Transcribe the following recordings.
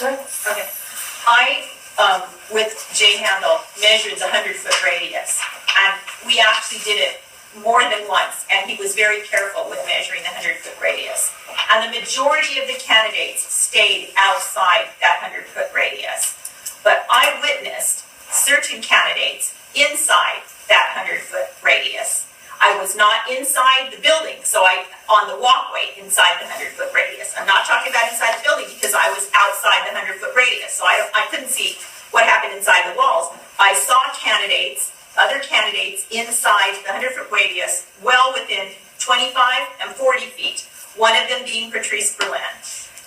Okay. I, with Jay Handel, measured the 100-foot radius, and we actually did it more than once, and he was very careful with measuring the 100-foot radius. And the majority of the candidates stayed outside that 100-foot radius. But I witnessed certain candidates inside that 100-foot radius. I was not inside the building, so on the walkway inside the 100-foot radius. I'm not talking about inside the building because I was outside the 100-foot radius, so I couldn't see what happened inside the walls. I saw other candidates inside the 100-foot radius, well within 25 and 40 feet, one of them being Patrice Berlin,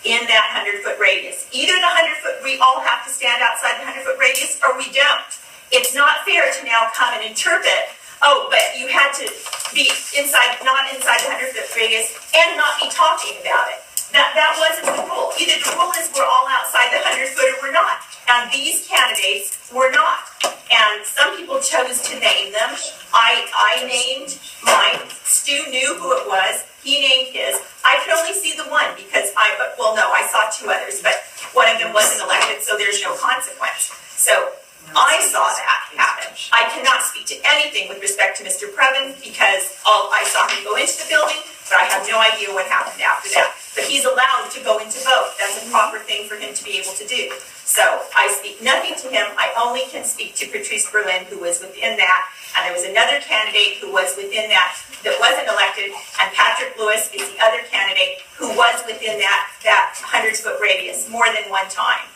in that 100-foot radius. Either the 100-foot, we all have to stand outside the 100-foot radius, or we don't. It's not fair to now come and interpret, oh, but you had to be inside, not inside the 100-foot radius, and not be talking about it. That wasn't the rule. Either the rule is we're all outside the 100-foot or we're not. And these candidates were not. And some people chose to name them. I named mine. Stu knew who it was. He named his. I could only see the one because I saw two others, but one of them wasn't elected, so there's no consequence. So I saw that happen. I cannot speak to anything with respect to Mr. Previn because I saw him go into the building, but I have no idea what happened after that. But he's allowed to go into both. That's a proper thing for him to be able to do. So I speak nothing to him. I only can speak to Patrice Berlin, who was within that. And there was another candidate who was within that wasn't elected. And Patrick Lewis is the other candidate who was within that 100-foot radius more than one time.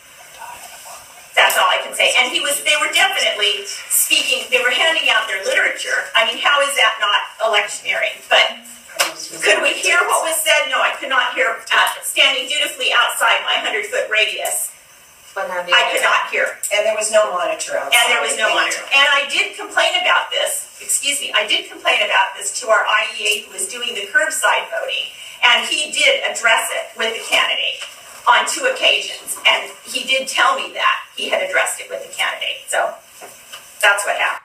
That's all I can say. And they were definitely speaking, they were handing out their literature. I mean, how is that not electioneering? But could we hear what was said? No, I could not hear. Standing dutifully outside my 100-foot radius, I could not hear. And there was no monitor outside. And there was no monitor. And I did complain about this, I did complain about this to our IEA who was doing the curbside voting. And he did address it with the candidate on 2 occasions. And he did tell me that he had addressed it with the candidate. So that's what happened.